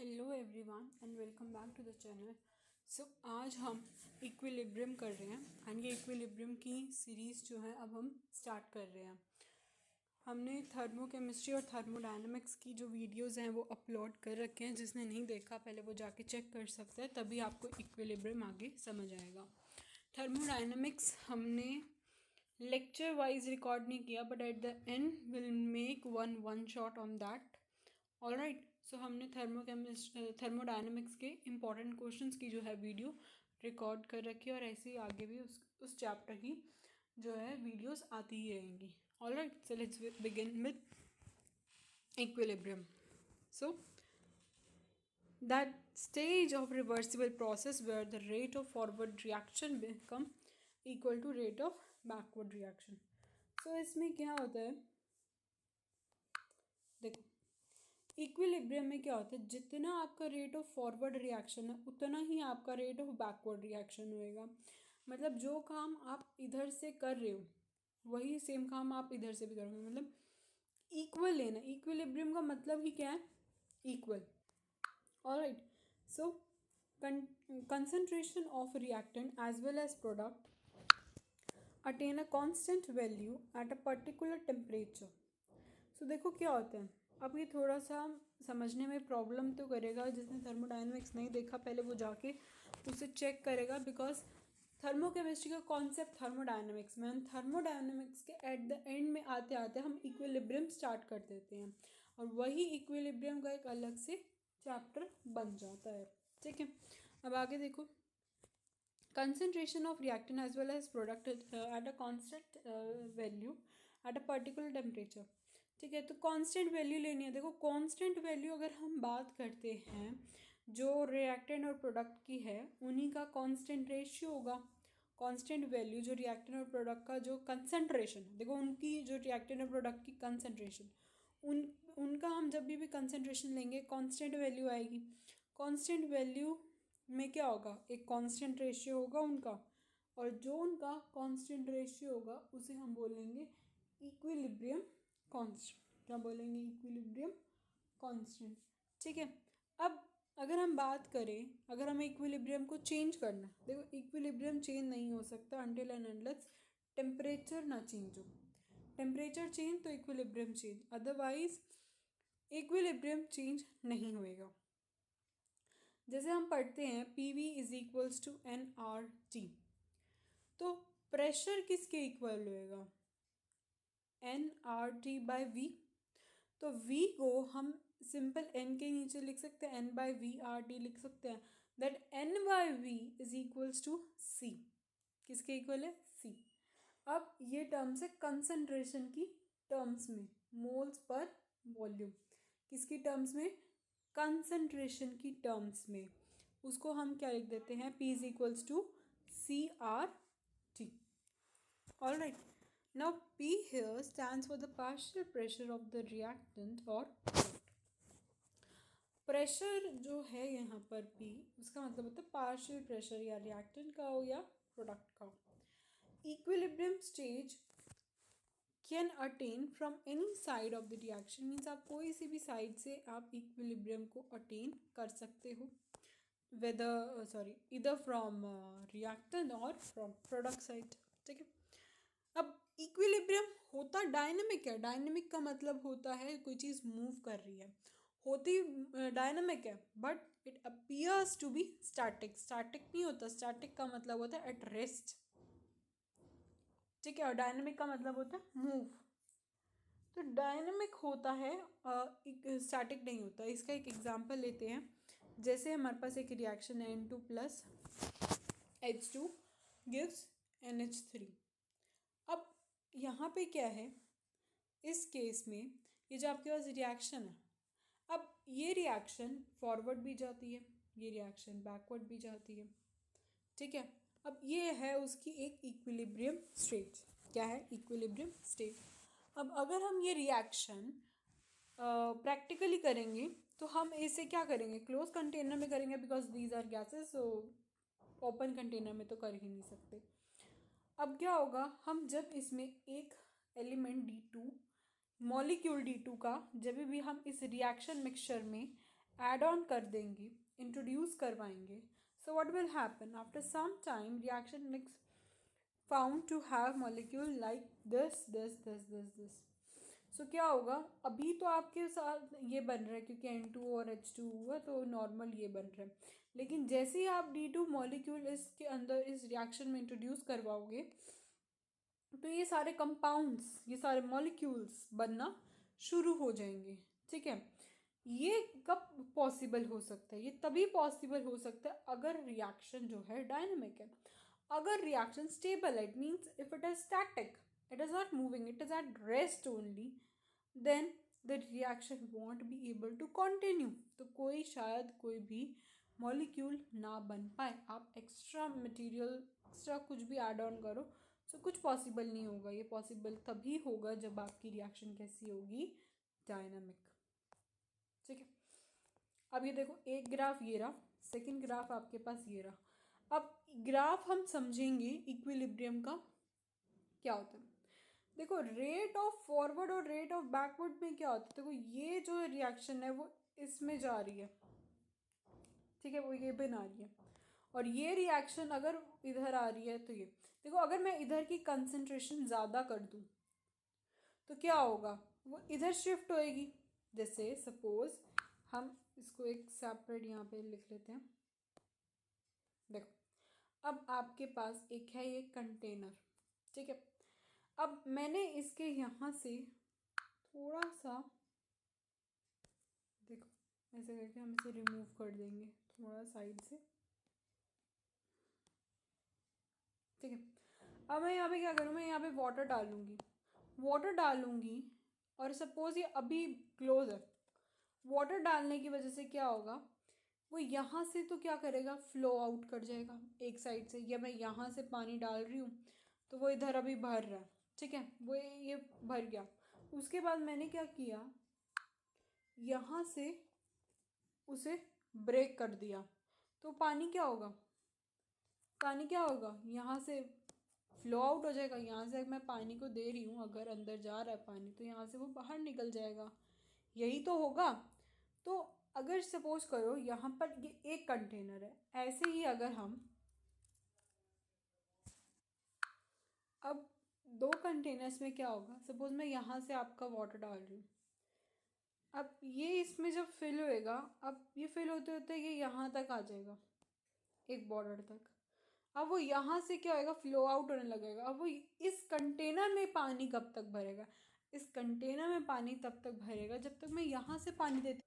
Hello everyone and welcome back to the channel. So आज हम equilibrium कर रहे हैं एंड ये इक्विलिब्रियम की सीरीज़ जो है अब हम स्टार्ट कर रहे हैं। हमने थर्मोकेमिस्ट्री और थर्मोडायनामिक्स की जो वीडियोस हैं वो अपलोड कर रखे हैं। जिसने नहीं देखा पहले वो जाके चेक कर सकता है, तभी आपको इक्विलिब्रियम आगे समझ आएगा। थर्मोडायनामिक्स हमने लेक्चर वाइज रिकॉर्ड नहीं किया, but at the end will make one shot on that. Alright, so हमने थर्मोडायनामिक्स के इम्पॉर्टेंट क्वेश्चंस की जो है वीडियो रिकॉर्ड कर रखी है, और ऐसे ही आगे भी उस चैप्टर की जो है वीडियोस आती ही रहेंगी। Alright, so let's begin with equilibrium. So that stage of reversible process where the rate of forward reaction become equal to rate of backward reaction. So इसमें क्या होता है, देखो इक्विलिब्रियम में क्या होता है, जितना आपका रेट ऑफ फॉरवर्ड रिएक्शन है उतना ही आपका रेट ऑफ बैकवर्ड रिएक्शन होएगा। मतलब जो काम आप इधर से कर रहे हो वही सेम काम आप इधर से भी करोगे, मतलब इक्वल लेना। इक्विलिब्रियम का मतलब ही क्या है, equal. Alright, so concentration of reactant as well as product attain a constant value at a particular temperature. So देखो क्या होता है, अब ये थोड़ा सा समझने में प्रॉब्लम तो करेगा। जिसने थर्मोडायनामिक्स नहीं देखा पहले वो जाके उसे चेक करेगा, बिकॉज थर्मोकेमिस्ट्री का कॉन्सेप्ट थर्मोडायनामिक्स में, थर्मोडायनामिक्स के एट द एंड में आते आते हम इक्विलिब्रियम स्टार्ट कर देते हैं, और वही इक्विलिब्रियम का एक अलग से चैप्टर बन जाता है। ठीक है, अब आगे देखो, concentration of reactant as well as product at a constant value at a particular temperature. ठीक है, तो कांस्टेंट वैल्यू लेनी है। देखो कांस्टेंट वैल्यू अगर हम बात करते हैं जो रिएक्टेंट और प्रोडक्ट की है, उन्हीं का कांस्टेंट रेशियो होगा। कांस्टेंट वैल्यू जो रिएक्टेंट और प्रोडक्ट का जो कंसंट्रेशन, देखो उनकी जो रिएक्टेंट और प्रोडक्ट की कंसंट्रेशन, उनका हम जब भी कंसंट्रेशन लेंगे कांस्टेंट वैल्यू आएगी। कांस्टेंट वैल्यू में क्या होगा, एक कांस्टेंट रेशियो होगा उनका, और जो उनका कांस्टेंट रेशियो होगा उसे हम बोलेंगे इक्विलिब्रियम कांस्टेंट। क्या बोलेंगे, इक्विलिब्रियम कांस्टेंट। ठीक है, अब अगर हम बात करें, अगर हमें इक्विलिब्रियम को चेंज करना, देखो इक्विलिब्रियम चेंज नहीं हो सकता अनटिल एंड अनलेस टेम्परेचर ना चेंज हो। टेम्परेचर चेंज तो equilibrium change, otherwise equilibrium change नहीं होएगा। जैसे हम पढ़ते हैं P V is equals to N R T, तो प्रेशर किसके इक्वल होएगा, N R T by V. तो वी को हम सिंपल एन के नीचे लिख सकते हैं, N by V R T लिख सकते हैं, that N by V is equals to सी। किसके इक्वल है, सी। अब ये टर्म्स है कंसंट्रेशन की टर्म्स में, मोल्स पर वॉल्यूम। किसकी टर्म्स में, कंसंट्रेशन की टर्म्स में। उसको हम क्या लिख देते हैं, P is equals to C R T. All right, now P here stands for the partial pressure of the reactant or pressure जो है यहाँ पर P, उसका मतलब होता है पार्शियल प्रेशर, या रिएक्टेंट का हो या प्रोडक्ट का। Equilibrium stage can attain from any side of the reaction, means आप कोई सी भी साइड से आप इक्विलिब्रियम को अटेन कर सकते हो, वेदर इधर फ्रॉम रिएक्टेंट और फ्रॉम प्रोडक्ट साइड। ठीक है, अब इक्विलिब्रियम होता डायनेमिक है। डायनेमिक का मतलब होता है कोई चीज़ मूव कर रही है, होती डायनेमिक है, but it appears to be static. Static नहीं होता, स्टैटिक का मतलब होता है एट रेस्ट। ठीक है, और डायनेमिक का मतलब होता है मूव। तो डायनेमिक होता है, स्टैटिक नहीं होता। इसका एक एग्जांपल लेते हैं। जैसे हमारे पास एक रिएक्शन है N2 plus H2 gives NH3। अब यहाँ पे क्या है, इस केस में ये जो आपके पास रिएक्शन है, अब ये रिएक्शन फॉरवर्ड भी जाती है, ये रिएक्शन बैकवर्ड भी जाती है। ठीक है, अब ये है उसकी एक इक्विलिब्रियम स्टेट। क्या है, इक्विलिब्रियम स्टेट। अब अगर हम ये रिएक्शन प्रैक्टिकली करेंगे तो हम इसे क्या करेंगे, क्लोज कंटेनर में करेंगे, because these are gases, so open container में तो कर ही नहीं सकते। अब क्या होगा, हम जब इसमें एक एलिमेंट D2 मॉलिक्यूल D2 का जब भी हम इस रिएक्शन मिक्सचर में ऐड ऑन कर देंगे, इंट्रोड्यूस करवाएंगे, so what will happen after some time reaction mix found to have molecule like this. So क्या होगा, अभी तो आपके साथ ये बन रहा है क्योंकि N2 और H2 हुआ तो नॉर्मल ये बन रहा है, लेकिन जैसे ही आप D2 मॉलिक्यूल इसके अंदर इस रिएक्शन में इंट्रोड्यूस करवाओगे तो ये सारे कंपाउंड्स, ये सारे मॉलिक्यूल्स बनना शुरू हो जाएंगे। ठीक है, ये कब पॉसिबल हो सकता है? ये तभी पॉसिबल हो सकता है अगर रिएक्शन जो है डायनामिक है। अगर रिएक्शन स्टेबल है, it means if it is static, it is not moving, it is at rest only, then the reaction won't be able to continue. तो शायद कोई भी मॉलिक्यूल ना बन पाए। आप एक्स्ट्रा मटेरियल, एक्स्ट्रा कुछ भी ऐड ऑन करो, सो कुछ पॉसिबल नहीं होगा। ये पॉसिबल तभी होगा जब आपकी रिएक्शन कैसी होगी, डायनामिक। ठीक है, अब ये देखो, एक ग्राफ ये रहा, सेकंड ग्राफ आपके पास ये रहा। अब ग्राफ हम समझेंगे इक्विलिब्रियम का क्या होता है। देखो, रेट ऑफ फॉरवर्ड और रेट ऑफ बैकवर्ड में क्या होता है। देखो, ये जो रिएक्शन है वो इसमें जा रही है, ठीक है, वो ये बन आ रही है, और ये रिएक्शन अगर इधर आ रही है तो ये देखो, अगर मैं इधर की कंसंट्रेशन ज़्यादा कर दूँ तो क्या होगा, वो इधर शिफ्ट होएगी। जैसे सपोज हम इसको एक सेपरेट यहाँ पे लिख लेते हैं। देखो, अब आपके पास एक है ये कंटेनर, ठीक है। अब मैंने इसके यहाँ से थोड़ा सा, देखो ऐसे करके हम इसे रिमूव कर देंगे थोड़ा साइड से, ठीक है। अब मैं यहाँ पे क्या करूँ, मैं यहाँ पे वाटर डालूंगी और सपोज ये अभी क्लोज है। वाटर डालने की वजह से क्या होगा, वो यहाँ से तो क्या करेगा, फ्लो आउट कर जाएगा एक साइड से, या मैं यहाँ से पानी डाल रही हूँ तो वो इधर अभी भर रहा है, ठीक है, वो ये भर गया। उसके बाद मैंने क्या किया, यहाँ से उसे ब्रेक कर दिया, तो पानी क्या होगा, यहाँ से फ्लो आउट हो जाएगा। यहाँ से मैं पानी को दे रही हूँ, अगर अंदर जा रहा है पानी तो यहाँ से वो बाहर निकल जाएगा, यही तो होगा। तो अगर सपोज करो यहाँ पर ये एक कंटेनर है, ऐसे ही अगर हम अब दो कंटेनर्स में क्या होगा, सपोज मैं यहाँ से आपका वाटर डाल रही हूँ, अब ये इसमें जब फिल होएगा, अब ये फिल होते होते ये यहाँ तक आ जाएगा, एक बॉर्डर तक। अब वो यहाँ से क्या होएगा, फ्लो आउट होने लगेगा। अब वो इस कंटेनर में पानी कब तक भरेगा, इस कंटेनर में पानी तब तक भरेगा जब तक मैं यहाँ से पानी देती।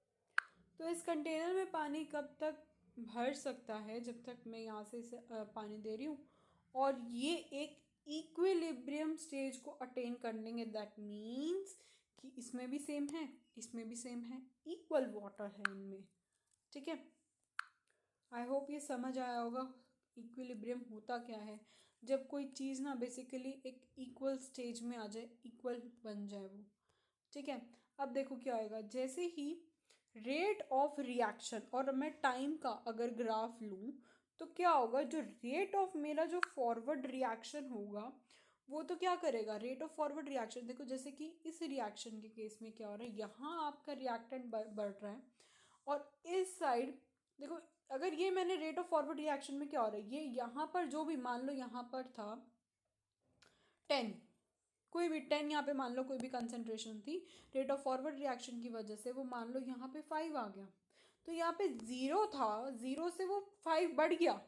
तो इस कंटेनर में पानी कब तक भर सकता है, जब तक मैं यहाँ से इसे पानी दे रही हूँ, और ये एक इक्विलिब्रियम स्टेज को अटेन कर लेंगे। दैट मीन्स कि इसमें भी सेम है, इसमें भी सेम है, इक्वल वाटर है इनमें, ठीक है। आई होप ये समझ आया होगा इक्विलिब्रियम होता क्या है। जब कोई चीज़ ना बेसिकली एक इक्वल स्टेज में आ जाए, इक्वल बन जाए वो, ठीक है। अब देखो क्या आएगा, जैसे ही रेट ऑफ रिएक्शन और मैं टाइम का अगर ग्राफ लूँ तो क्या होगा, जो रेट ऑफ मेरा जो फॉरवर्ड रिएक्शन होगा वो तो क्या करेगा, रेट ऑफ फॉरवर्ड रिएक्शन, देखो जैसे कि इस रिएक्शन के केस में क्या हो रहा है, यहाँ आपका रिएक्टेंट बढ़ रहा है, और इस साइड देखो, अगर ये मैंने रेट ऑफ फॉरवर्ड रिएक्शन में क्या हो रहा है, ये यहाँ पर जो भी मान लो यहाँ पर था 10, कोई भी 10 यहाँ पे मान लो कोई भी कंसंट्रेशन थी, रेट ऑफ फॉरवर्ड रिएक्शन की वजह से वो मान लो यहाँ पे 5 आ गया, तो यहाँ पे 0 था, 0 से वो 5 बढ़ गया,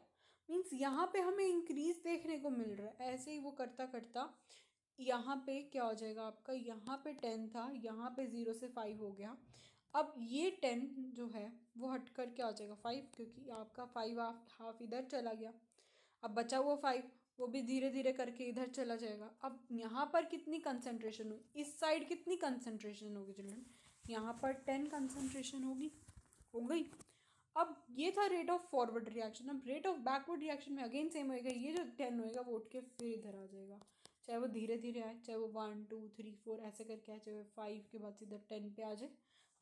मीन्स यहाँ पे हमें इंक्रीज देखने को मिल रहा है। ऐसे ही वो करता करता यहाँ पे क्या हो जाएगा आपका, यहाँ पे 10 था, यहाँ पे 0 से 5 हो गया। अब ये 10 जो है वो हट कर क्या हो जाएगा 5, क्योंकि आपका 5 हाफ इधर चला गया। अब बचा हुआ 5 वो भी धीरे धीरे करके इधर चला जाएगा। अब यहाँ पर कितनी कंसंट्रेशन होगी, इस साइड कितनी कंसंट्रेशन होगी चिल्ड्रन, यहाँ पर 10 कंसंट्रेशन होगी, हो गई। अब ये था रेट ऑफ फॉरवर्ड रिएक्शन। अब रेट ऑफ बैकवर्ड रिएक्शन में अगेन सेम होएगा, ये जो 10 होएगा वो उठ के फिर इधर आ जाएगा, चाहे वो धीरे धीरे आए, चाहे वो 1 2 3 4 ऐसे करके आए, चाहे वो 5 के बाद सीधा 10 पे आ जाए,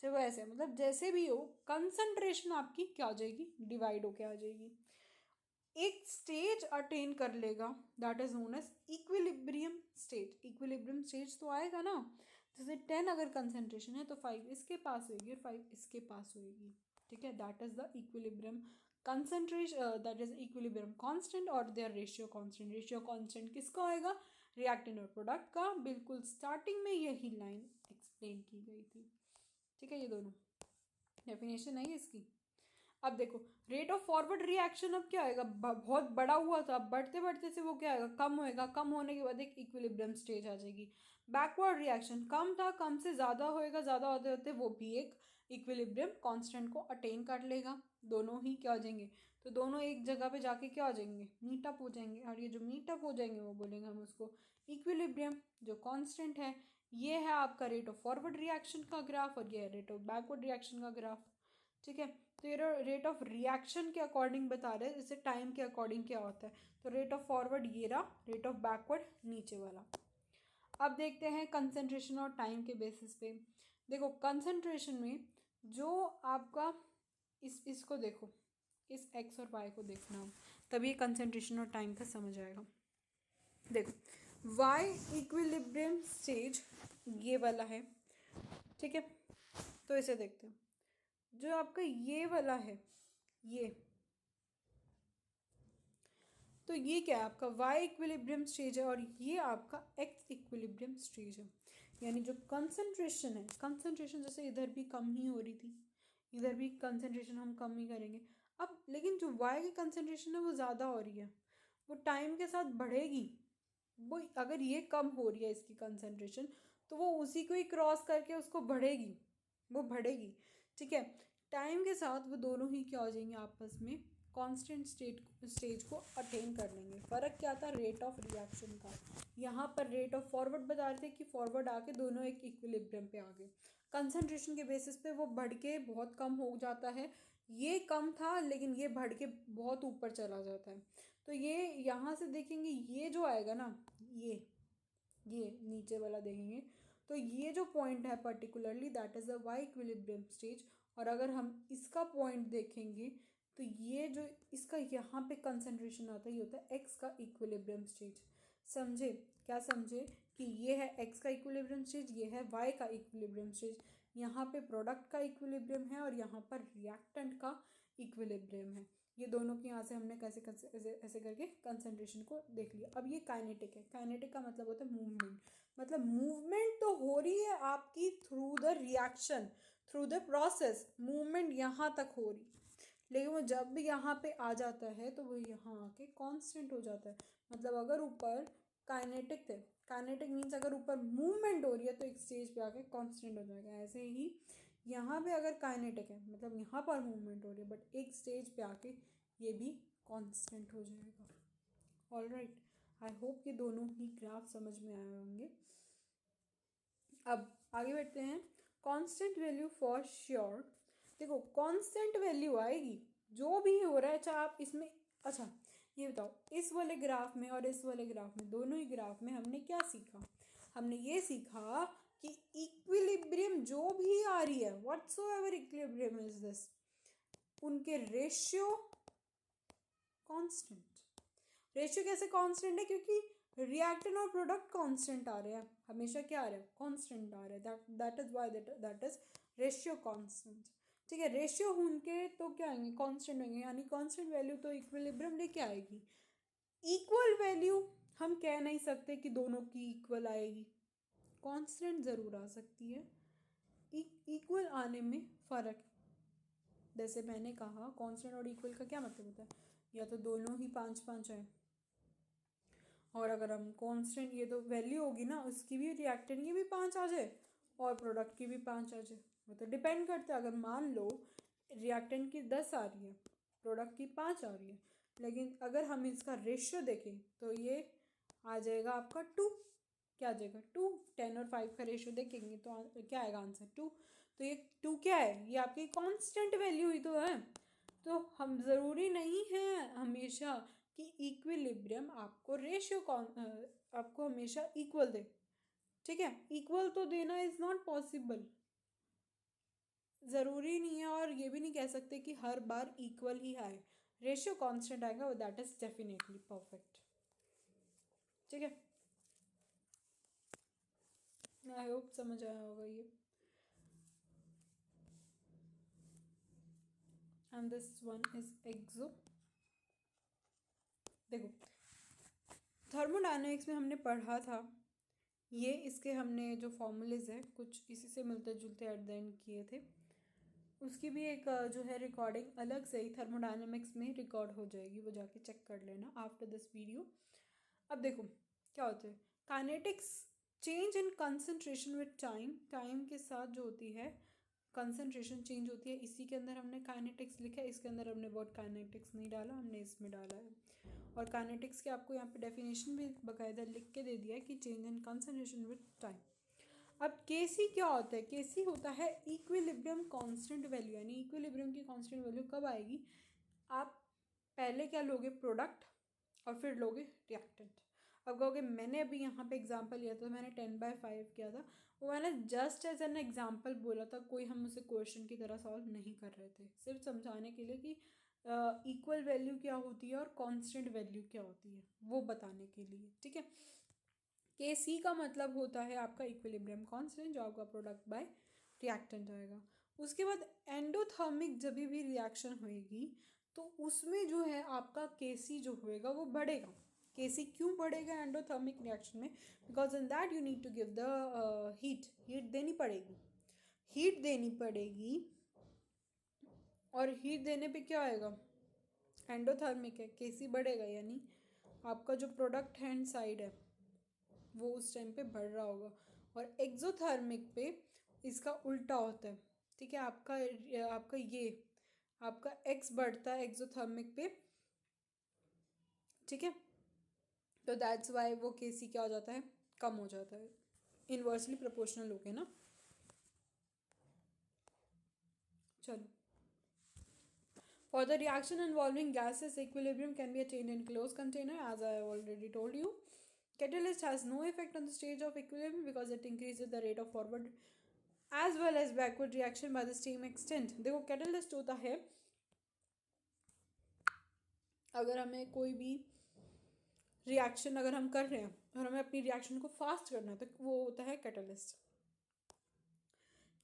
चाहे वो ऐसे, मतलब जैसे भी हो कंसंट्रेशन आपकी क्या हो जाएगी, डिवाइड होके आ जाएगी, एक स्टेज अटेन कर लेगा, that is known as equilibrium stage. Equilibrium stage तो आएगा ना, जैसे 10 अगर कंसंट्रेशन है तो 5 इसके पास होगी और 5 इसके पास होगी, ठीक है, that is the equilibrium concentration, that is equilibrium constant और their ratio constant. Ratio constant किसका होएगा, रिएक्टेंट और प्रोडक्ट का। बिल्कुल स्टार्टिंग में यही लाइन एक्सप्लेन की गई थी, ठीक है, ये दोनों डेफिनेशन है इसकी। अब देखो रेट ऑफ फॉरवर्ड रिएक्शन अब क्या आएगा, बहुत बड़ा हुआ था, अब बढ़ते बढ़ते से वो क्या आएगा, कम होएगा, कम होने के बाद एक इक्विलिब्रियम स्टेज आ जाएगी। बैकवर्ड रिएक्शन कम था, कम से ज़्यादा होएगा, ज़्यादा होते होते वो भी एक इक्विलिब्रियम कांस्टेंट को अटेन कर लेगा। दोनों ही क्या हो जाएंगे, तो दोनों एक जगह पे जाके क्या हो जाएंगे, मीट अप हो जाएंगे। और ये जो मीट अप हो जाएंगे वो बोलेंगे हम उसको इक्विलिब्रियम। जो कांस्टेंट है ये है आपका रेट ऑफ फॉरवर्ड रिएक्शन का ग्राफ और ये है रेट ऑफ बैकवर्ड रिएक्शन का ग्राफ, ठीक है। तो ये रेट ऑफ रिएक्शन के अकॉर्डिंग बता रहे हैं, जैसे टाइम के अकॉर्डिंग क्या होता है। तो रेट ऑफ फॉरवर्ड ये रहा, रेट ऑफ बैकवर्ड नीचे वाला। अब देखते हैं कंसंट्रेशन और टाइम के बेसिस पे। देखो कंसंट्रेशन में जो आपका इसको देखो, इस एक्स और वाई को देखना हो, तभी कंसंट्रेशन और टाइम का समझ आएगा। देखो वाई इक्विलिब्रियम स्टेज ये वाला है, ठीक है। तो इसे देखते हैं, जो आपका ये वाला है ये, तो ये क्या है आपका वाई इक्विलिब्रियम स्टेज है और ये आपका एक्स इक्विलिब्रियम स्टेज है। यानी जो कंसंट्रेशन है, कंसंट्रेशन जैसे इधर भी कम ही हो रही थी, इधर भी कंसंट्रेशन हम कम ही करेंगे। अब लेकिन जो वाई की कंसंट्रेशन है वो ज़्यादा हो रही है, वो टाइम के साथ बढ़ेगी। वो अगर ये कम हो रही है इसकी कंसंट्रेशन, तो वो उसी को ही क्रॉस करके उसको बढ़ेगी, वो बढ़ेगी, ठीक है। टाइम के साथ वो दोनों ही क्या हो जाएंगे, आपस में कांस्टेंट स्टेज को अटेन कर लेंगे। फ़र्क क्या था, रेट ऑफ रिएक्शन का। यहाँ पर रेट ऑफ फॉरवर्ड बता रहे थे कि फॉरवर्ड आके दोनों एक इक्विलिब्रियम पे आ गए। कंसंट्रेशन के बेसिस पे वो बढ़ के बहुत कम हो जाता है, ये कम था लेकिन ये बढ़ के बहुत ऊपर चला जाता है। तो ये यहाँ से देखेंगे, ये जो आएगा ना, ये नीचे वाला देखेंगे, तो ये जो पॉइंट है particularly that is the why equilibrium stage. और अगर हम इसका पॉइंट देखेंगे तो ये जो इसका यहाँ पे कंसंट्रेशन आता है ये होता है एक्स का इक्विलिब्रियम स्टेज। समझे, क्या समझे कि ये है एक्स का इक्विलिब्रियम स्टेज, ये है वाई का इक्विलिब्रियम स्टेज। यहाँ पे प्रोडक्ट का इक्विलिब्रियम है और यहाँ पर रिएक्टेंट का इक्विलिब्रियम है। ये दोनों की यहाँ से हमने कैसे कैसे ऐसे ऐसे करके कंसंट्रेशन को देख लिया। अब ये काइनेटिक है, काइनेटिक का मतलब होता है मूवमेंट, मतलब मूवमेंट तो हो रही है आपकी through the reaction, through the process, movement यहाँ तक हो रही, लेकिन वो जब भी यहाँ पे आ जाता है तो वो यहाँ आके कांस्टेंट हो जाता है। मतलब अगर ऊपर काइनेटिक थे, काइनेटिक मीन्स अगर ऊपर मूवमेंट हो रही है तो एक स्टेज पे आके कांस्टेंट हो जाएगा। ऐसे ही यहाँ पे अगर काइनेटिक है मतलब यहाँ पर मूवमेंट हो रही है, बट एक स्टेज पे आके ये भी कांस्टेंट हो जाएगा। ऑल राइट, आई होप ये दोनों ही ग्राफ समझ में आए होंगे। अब आगे बढ़ते हैं, कांस्टेंट वैल्यू फॉर श्योर। देखो कांस्टेंट वैल्यू आएगी जो भी हो रहा है, चाहे आप इसमें, अच्छा ये बताओ इस वाले ग्राफ में और इस वाले ग्राफ में, दोनों ही ग्राफ में हमने क्या सीखा, हमने ये सीखा कि इक्विलिब्रियम जो भी आ रही है, व्हाटसोएवर इक्विलिब्रियम इज दिस, उनके रेशियो कांस्टेंट। रेशियो कैसे कांस्टेंट है, क्योंकि रिएक्टेंट और प्रोडक्ट कांस्टेंट आ रहे हैं, हमेशा क्या आ रहा है, कांस्टेंट आ रहा है, that is why that is ratio constant, ठीक है। रेशियो उनके तो क्या आएंगे, कांस्टेंट होंगे, यानी कांस्टेंट वैल्यू तो इक्विलिब्रियम लेके आएगी। इक्वल वैल्यू हम कह नहीं सकते कि दोनों की इक्वल आएगी, कांस्टेंट ज़रूर आ सकती है, इक्वल आने में फ़र्क है। जैसे मैंने कहा कांस्टेंट और इक्वल का क्या मतलब होता है, या तो दोनों ही 5-5 है, और अगर हम कांस्टेंट, ये तो वैल्यू होगी ना, उसकी भी रिएक्टेंट की भी 5 आ जाए और प्रोडक्ट की भी 5 आ जाए, वो तो डिपेंड करता है। अगर मान लो रिएक्टेंट की 10 आ रही है, प्रोडक्ट की 5 आ रही है, लेकिन अगर हम इसका रेशियो देखें तो ये आ जाएगा आपका 2, क्या आ जाएगा 2, 10 और 5 का रेशियो देखेंगे तो क्या आएगा आंसर 2। तो ये 2 क्या है, ये आपकी कांस्टेंट वैल्यू ही तो है। तो हम ज़रूरी नहीं है हमेशा कि इक्विलिब्रियम आपको रेशियो आपको हमेशा इक्वल दे, ठीक है, इक्वल तो देना इज़ नॉट पॉसिबल, ज़रूरी नहीं है। और ये भी नहीं कह सकते कि हर बार इक्वल ही आए, रेशियो कांस्टेंट आएगा, दैट इज़ डेफिनेटली परफेक्ट, ठीक है। आई होप समझ आया होगा ये। and this one is exo. देखो थर्मोडायनेमिक्स में हमने पढ़ा था ये, इसके हमने जो फॉर्मूलेज है कुछ इसी से मिलते जुलते एट द एंड किए थे, उसकी भी एक जो है रिकॉर्डिंग अलग से ही थर्मोडायनेमिक्स में रिकॉर्ड हो जाएगी, वो जाके चेक कर लेना आफ्टर दिस वीडियो। अब देखो क्या होता है kinetics, change in concentration with time, time के साथ जो होती है कंसंट्रेशन चेंज होती है, इसी के अंदर हमने काइनेटिक्स लिखा है, इसके अंदर हमने वर्ड काइनेटिक्स नहीं डाला, हमने इसमें डाला है। और काइनेटिक्स के आपको यहाँ पे डेफिनेशन भी बाकायदा लिख के दे दिया है कि change in concentration with time. अब केसी क्या होता है, केसी होता है इक्विलिब्रियम कांस्टेंट वैल्यू, यानी इक्विलिब्रियम की कांस्टेंट वैल्यू कब आएगी, आप पहले क्या लोगे प्रोडक्ट और फिर लोगे रिएक्टेंट। अब कहोगे मैंने अभी यहाँ पे एग्जांपल लिया था, मैंने 10/5 किया था, वो मैंने जस्ट एज एन एग्जांपल बोला था, कोई हम उसे क्वेश्चन की तरह सॉल्व नहीं कर रहे थे, सिर्फ समझाने के लिए कि इक्वल वैल्यू क्या होती है और कांस्टेंट वैल्यू क्या होती है वो बताने के लिए, ठीक है। के सी का मतलब होता है आपका इक्विलिब्रियम कांस्टेंट, जो आपका प्रोडक्ट बाय रिएक्टेंट आएगा। उसके बाद एंडोथर्मिक जब भी रिएक्शन होएगी तो उसमें जो है आपका के सी जो होएगा वो बढ़ेगा। के सी क्यों बढ़ेगा एंडोथर्मिक रिएक्शन में, because in that you need to give the heat देनी पड़ेगी, हीट देनी पड़ेगी, और हीट देने पे क्या आएगा एंडोथर्मिक है, के सी बढ़ेगा, यानी आपका जो प्रोडक्ट हैंड साइड है वो उस टाइम पे बढ़ रहा होगा। और एक्सोथर्मिक पे इसका उल्टा होता है, ठीक है, आपका ये आपका एक्स बढ़ता है एक्सोथर्मिक पे, ठीक है, तो दैट्स वाई वो के सी क्या हो जाता है कम हो जाता है, इनवर्सली प्रोपोर्शनल हो गए ना। चलो, for the reaction involving gases equilibrium can be attained in closed container, as I have already told you. Catalyst has no effect on the stage of equilibrium because it increases the rate of forward as well as backward reaction by the same extent. देखो catalyst होता है, अगर हमें कोई भी reaction अगर हम कर रहे हैं और हमें अपनी रिएक्शन को फास्ट करना है तो वो होता है कैटलिस्ट।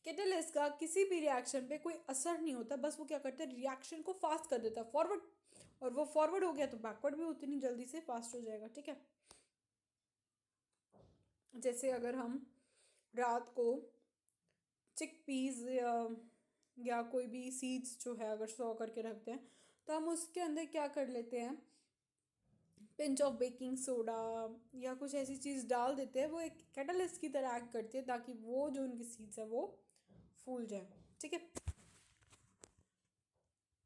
कैटलिस्ट का किसी भी रिएक्शन पे कोई असर नहीं होता, बस वो क्या करता है रिएक्शन को फास्ट कर देता है फॉरवर्ड, और वो फॉरवर्ड हो गया तो बैकवर्ड भी उतनी जल्दी से फास्ट हो जाएगा, ठीक है। जैसे अगर हम रात को चिकपीस या कोई भी सीड्स जो है अगर सो करके रखते हैं तो हम उसके अंदर क्या कर लेते हैं पिंच ऑफ बेकिंग सोडा या कुछ ऐसी चीज़ डाल देते हैं, वो एक कैटलिस्ट की तरह एक्ट करती है ताकि वो जो उनकी सीड्स है वो फूल जाए, ठीक है।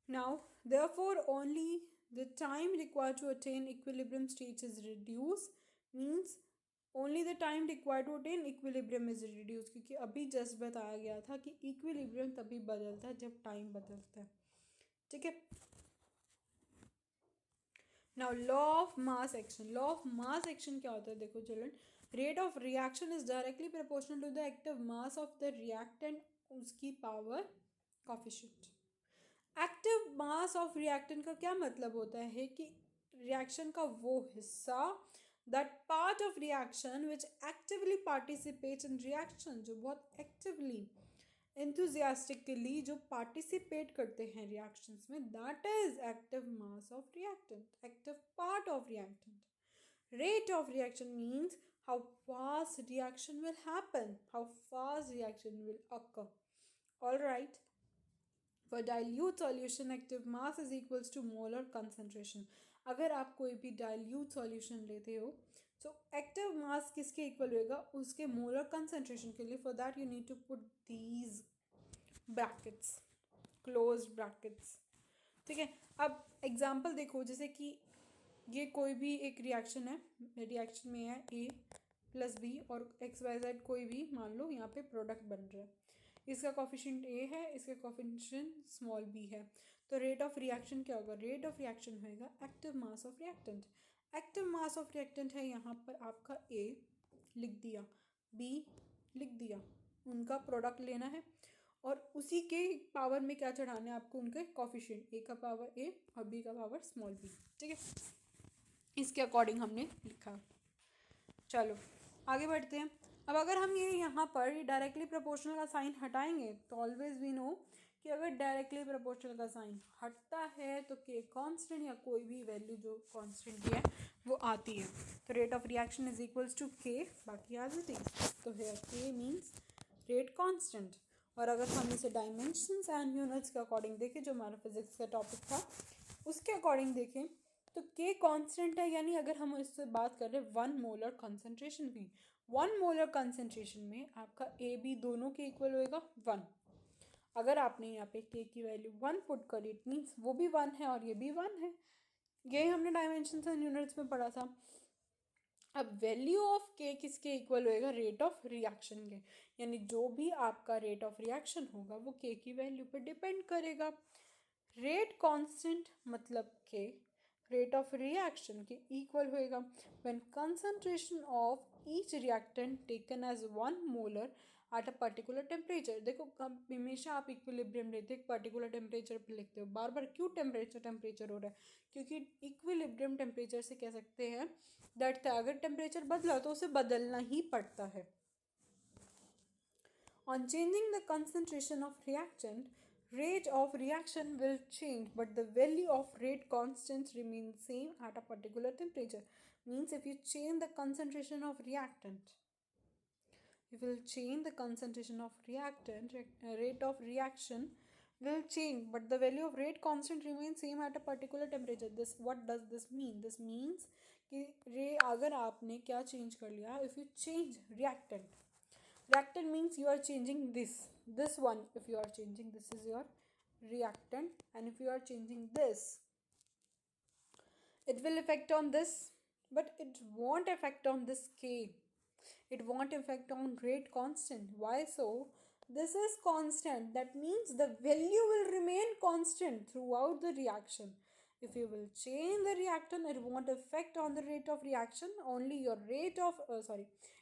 Now therefore only the time required to attain equilibrium state is reduce, means only the time required to attain equilibrium is reduce, क्योंकि अभी जस्ट बताया गया था कि इक्विलिब्रियम तभी बदलता है जब टाइम बदलता है, ठीक है। Now law of mass action, law of mass action क्या होता है, देखो children, rate of reaction is directly proportional to the active mass of the reactant, उसकी power coefficient. Active mass of reactant का क्या मतलब होता है कि रिएक्शन का वो हिस्सा, that part of reaction which actively participates in reaction, जो बहुत एक्टिवली enthusiastically जो पार्टिसिपेट करते हैं रिएक्शंस में, that is active mass of reactant, active part of reactant. Rate of reaction means how fast reaction will happen, how fast reaction will occur, all right। For dilute solution active mass is equals to molar concentration, अगर आप कोई भी dilute solution लेते हो तो active mass किसके equal होएगा, उसके मोलर कंसंट्रेशन के लिए। For that you need to put these brackets, close brackets, ठीक है। अब एग्जांपल देखो, जैसे कि ये कोई भी एक रिएक्शन है, रिएक्शन में है ए प्लस बी और एक्स वाई जेड कोई भी मान लो यहाँ पे प्रोडक्ट बन रहा है, इसका कोफिशिएंट ए है, इसका कोफिशिएंट स्मॉल बी है, तो रेट ऑफ रिएक्शन क्या होगा, रेट ऑफ रिएक्शन होएगा active mass of reactant. Active mass of reactant है यहाँ पर आपका ए लिख दिया, बी लिख दिया, उनका प्रोडक्ट लेना है और उसी के पावर में क्या चढ़ाना है आपको, उनके कोफिशिएंट, ए का पावर ए और बी का पावर स्मॉल बी, ठीक है, इसके अकॉर्डिंग हमने लिखा। चलो आगे बढ़ते हैं। अब अगर हम ये यहाँ पर डायरेक्टली प्रोपोर्शनल का साइन हटाएंगे तो ऑलवेज वी नो कि अगर डायरेक्टली प्रोपोर्शनल का साइन हटता है तो के कांस्टेंट या कोई भी वैल्यू जो कांस्टेंट की है वो आती है। तो rate of reaction is equals to K, बाकी एज इट इज। तो here K means rate constant. और अगर हम इसे डायमेंशंस एंड यूनिट्स के अकॉर्डिंग देखें, जो हमारा फिजिक्स का टॉपिक था उसके अकॉर्डिंग देखें, तो के कांस्टेंट है, यानी अगर हम इससे बात कर रहे हैं 1 मोलर कंसंट्रेशन की, 1 मोलर कंसंट्रेशन में आपका ए बी दोनों के इक्वल होएगा 1। अगर आपने यहाँ पे के की वैल्यू 1 पुट करी, इट मीन्स वो भी 1 है और ये भी 1 है। ये हमने डायमेंशंस एंड यूनिट्स में पढ़ा था। अब वैल्यू ऑफ के किसके इक्वल होएगा? रेट ऑफ रिएक्शन के, यानी जो भी आपका रेट ऑफ रिएक्शन होगा वो के की वैल्यू पे डिपेंड करेगा। रेट कांस्टेंट मतलब के रेट ऑफ रिएक्शन के इक्वल होएगा when concentration of each reactant taken as 1 molar at a particular temperature. देखो हमेशा आप इक्विलिब्रियम लेते हो, एक पर्टिकुलर टेम्परेचर पे लिखते हो। बार बार क्यों टेम्परेचर हो रहा है? क्योंकि इक्विलिब्रियम टेम्परेचर से कह सकते हैं दैट अगर टेम्परेचर बदला तो उसे बदलना ही पड़ता है। On changing the concentration of reactant, rate of reaction will change, but the value of rate constant remains same at a particular temperature. Means if you change the concentration of reactant, you will change the concentration of reactant, rate of reaction will change, but the value of rate constant remains same at a particular temperature. This, what does this mean? This means कि रे अगर आपने क्या change कर लिया, if you change reactant, reactant means you are changing this one. If you are changing, this is your reactant, and if you are changing this, it will affect on this, but it won't affect on this k. It won't affect on rate constant. Why so? This is constant, that means the value will remain constant throughout the reaction. If you will change the reactant, it won't affect on the rate of reaction, only your rate of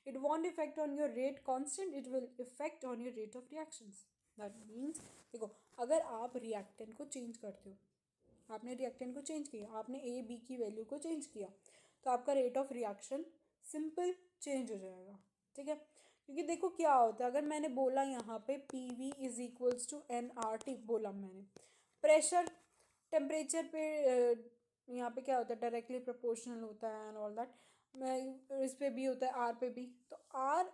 it won't affect on your rate constant, it will affect on your rate of reactions. That means देखो, अगर आप reactant को change करते हो, आपने reactant को change किया, आपने ए बी की वैल्यू को चेंज किया, तो आपका rate of reaction simple change हो जाएगा। ठीक है, क्योंकि देखो क्या होता है, अगर मैंने बोला यहाँ पे P V is equals to N R T बोला मैंने, प्रेशर टेम्परेचर पे यहाँ पे क्या होता है, डायरेक्टली प्रोपोर्शनल होता है एंड ऑल दैट। मैं इस पे भी होता है, आर पे भी, तो आर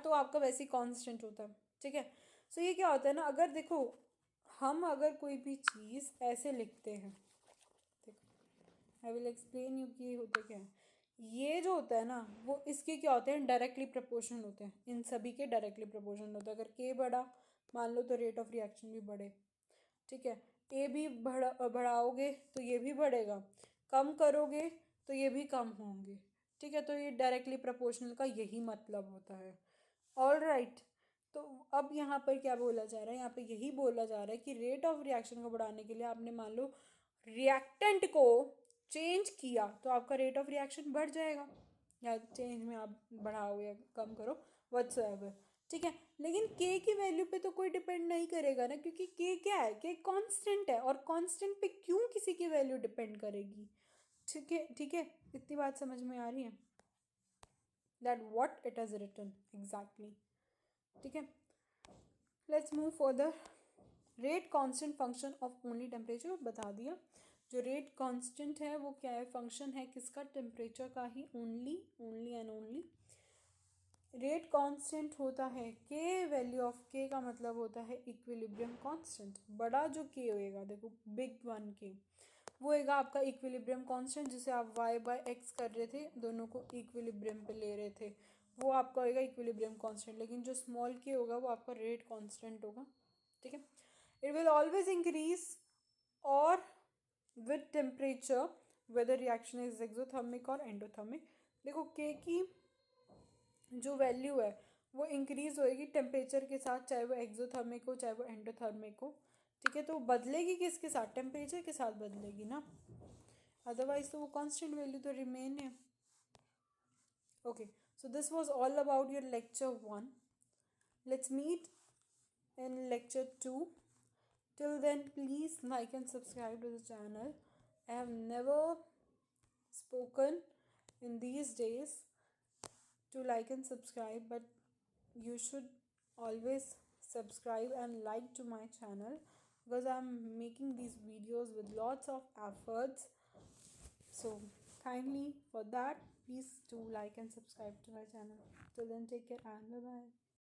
तो आपका वैसे ही कांस्टेंट होता है। ठीक है, सो ये क्या होता है ना, अगर देखो हम अगर कोई भी चीज़ ऐसे लिखते हैं, देखो आई विल एक्सप्लेन यू कि होता क्या है। ये जो होता है ना, वो इसके क्या होते हैं, डायरेक्टली प्रोपोर्शनल होते हैं, इन सभी के डायरेक्टली प्रोपोर्शनल होता है। अगर के बढ़ा मान लो तो रेट ऑफ रिएक्शन भी बढ़े। ठीक है, ए भी बढ़ाओगे तो ये भी बढ़ेगा, कम करोगे तो ये भी कम होंगे। ठीक है, तो ये डायरेक्टली प्रोपोर्शनल का यही मतलब होता है। ऑल राइट, तो अब यहाँ पर क्या बोला जा रहा है, यहाँ पे यही बोला जा रहा है कि रेट ऑफ रिएक्शन को बढ़ाने के लिए आपने मान लो रिएक्टेंट को चेंज किया तो आपका रेट ऑफ रिएक्शन बढ़ जाएगा, या चेंज में आप बढ़ाओ या कम करो व्हाटसोएवर। ठीक है, लेकिन के की वैल्यू पे तो कोई डिपेंड नहीं करेगा ना, क्योंकि के क्या है, के कांस्टेंट है, और कांस्टेंट पे क्यों किसी की वैल्यू डिपेंड करेगी। ठीक है, ठीक है, इतनी बात समझ में आ रही है, that what it is written exactly. ठीक है, let's move further. Rate constant function of only temperature बता दिया। जो रेट कांस्टेंट है वो क्या है, फंक्शन है किसका, टेम्परेचर का ही, only and only. Rate constant होता है के, वैल्यू ऑफ के का मतलब होता है इक्विलिब्रियम कांस्टेंट। बड़ा जो के होएगा, देखो बिग वन के, वो होएगा आपका इक्विलिब्रियम कांस्टेंट, जिसे आप वाई बाय एक्स कर रहे थे, दोनों को इक्विलिब्रियम पे ले रहे थे, वो आपका होएगा इक्विलिब्रियम कांस्टेंट। लेकिन जो स्मॉल के होगा वो आपका रेट कांस्टेंट होगा। ठीक है, इट विल ऑलवेज इंक्रीज और with temperature whether reaction is exothermic और एंडोथर्मिक। देखो के की जो वैल्यू है वो इंक्रीज होएगी टेम्परेचर के साथ, चाहे वो एक्सोथर्मिक हो चाहे वो एंडोथर्मिक हो। ठीक है, तो बदलेगी किसके साथ, टेम्परेचर के साथ बदलेगी ना, अदरवाइज तो वो कांस्टेंट वैल्यू तो रिमेन है। Okay, so this was all about your lecture 1। Let's meet in lecture 2. Till then, please like and subscribe to the channel. I have never spoken in these days to like and subscribe, but you should always subscribe and like to my channel, because I'm making these videos with lots of efforts. So kindly for that, please do like and subscribe to my channel. Till then, take care and bye bye.